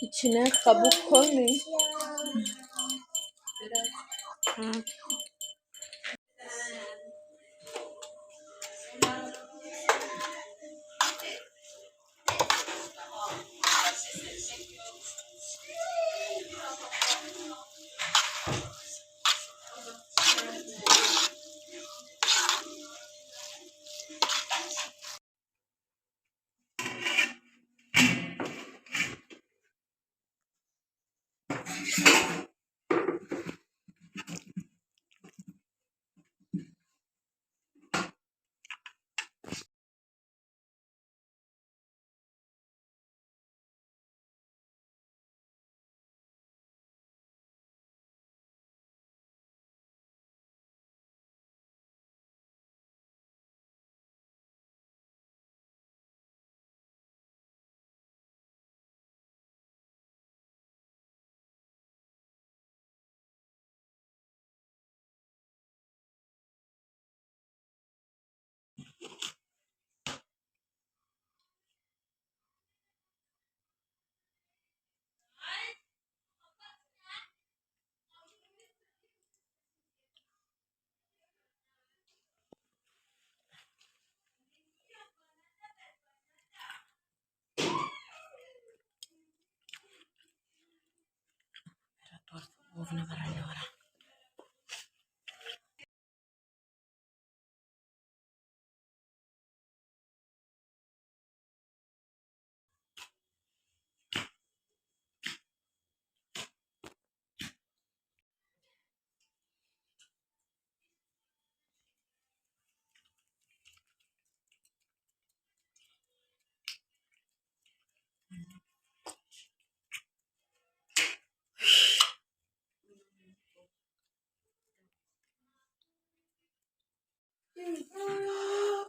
İçine kabuk koymayın.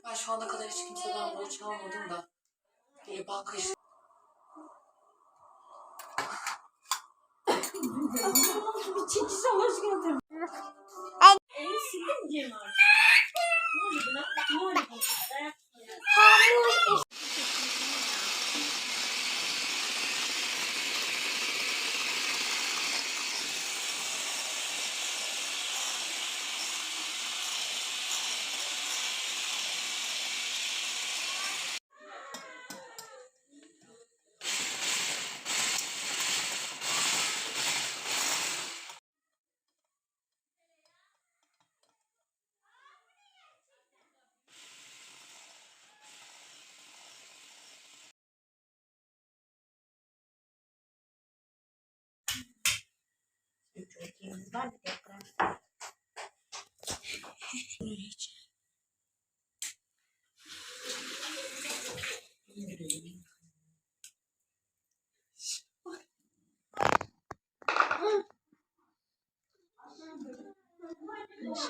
Ben şu ana kadar hiç kimseden borç almadım da. Böyle banka işi. Bir çekiş hoş geldin. Sildim diye mi artık? Ne oldu lan? Ne oldu?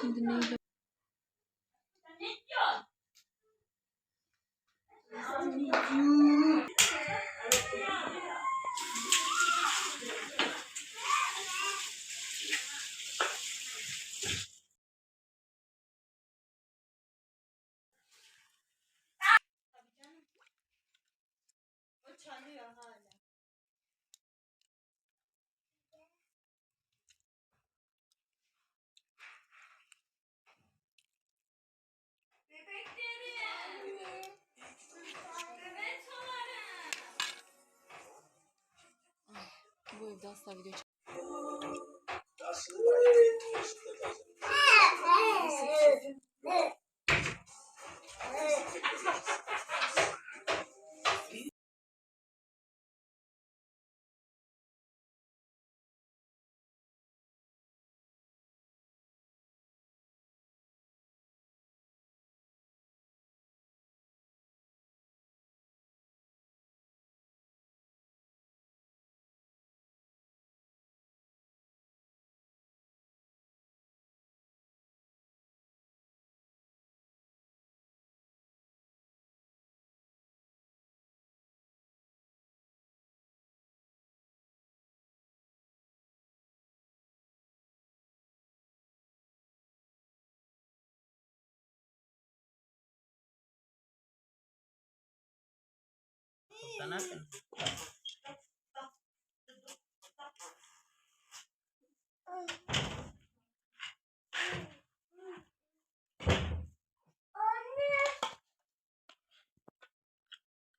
Şimdi neydi? Çalıyor hala. Bu evde asla video Anladın?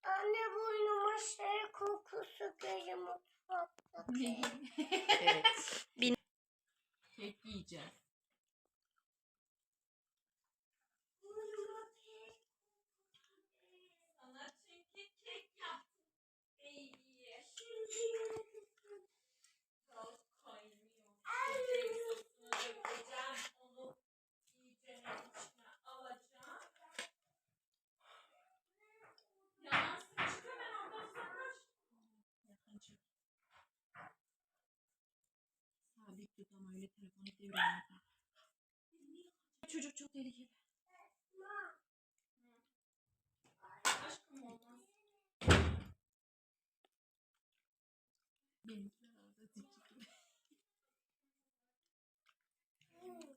Anne burnuma şey kokusu geliyor mutfakta. Evet. Kek yiyeceğiz. Sana çünkü kek yaptım. İyi. Çok kaynıyor. Sosunu dökeceğim. Onu iyice içine alacağım. Yanarsın çık hemen oradan uzaklaş. Yakın çık. Sabit tut ama öyle telefonu devreye. Çocuk çok tehlikeli. Aşkım olmaz. Benimkiler arada zikir.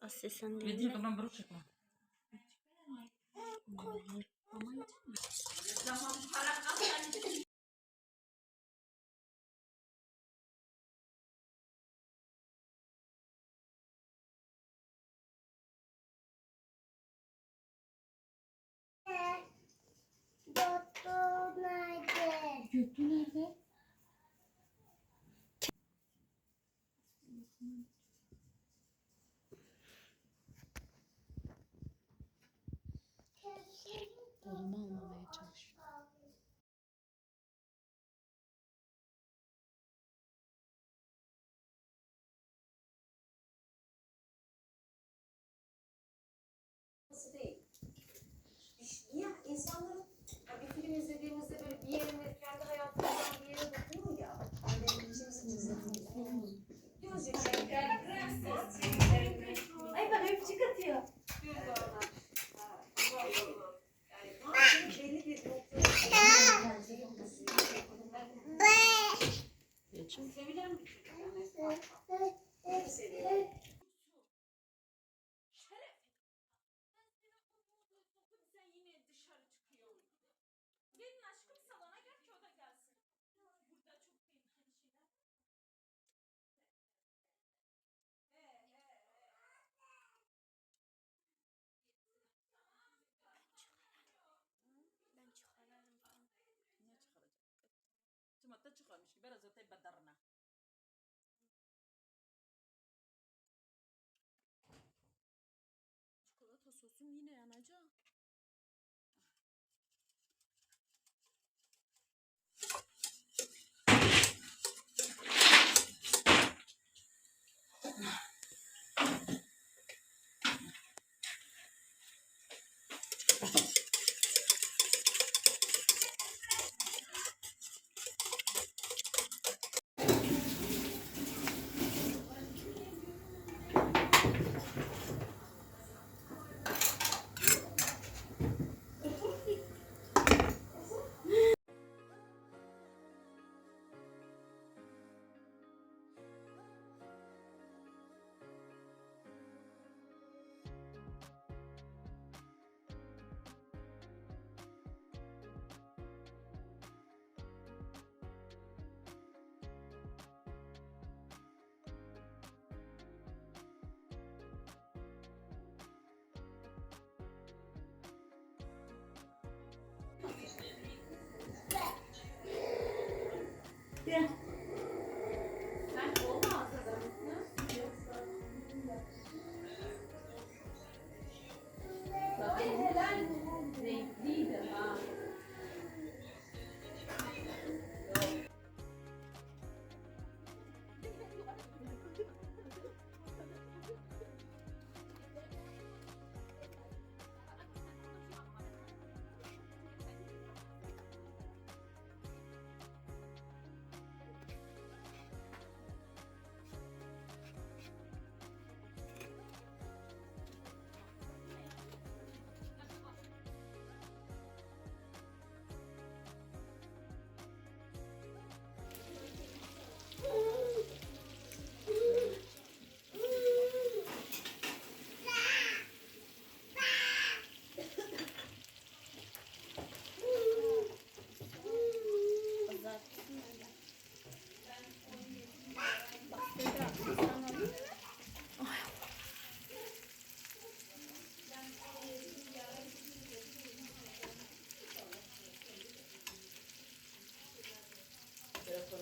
Aslı sen de Vedri yeme. kapan baru çekme. Ama Doktor nerede? Göktuğ nerede? Kolumu almamaya çalışıyor. Değil. Niye insanların bir film izlediğimizde böyle bir yerine kendi hayatımızdan bir yere dokunuyor ya. Hani içimizi cızlatıyor. Diyoruz ya Ay bana öpücük atıyor. yani belli bir noktada sevilen bir çocuk. Yani seviyorum. Sen yine dışarı çıkıyor. Gelin aşkım salona gel ki o da gelsin. Burada çok tehlikeli şeyler var. Ben çıkarırım. Niye çıkaracak? Cımatta çıkarmış ki biraz öteye badarına. Çikolata sosum yine yanacak.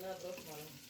Biraz dokmadım.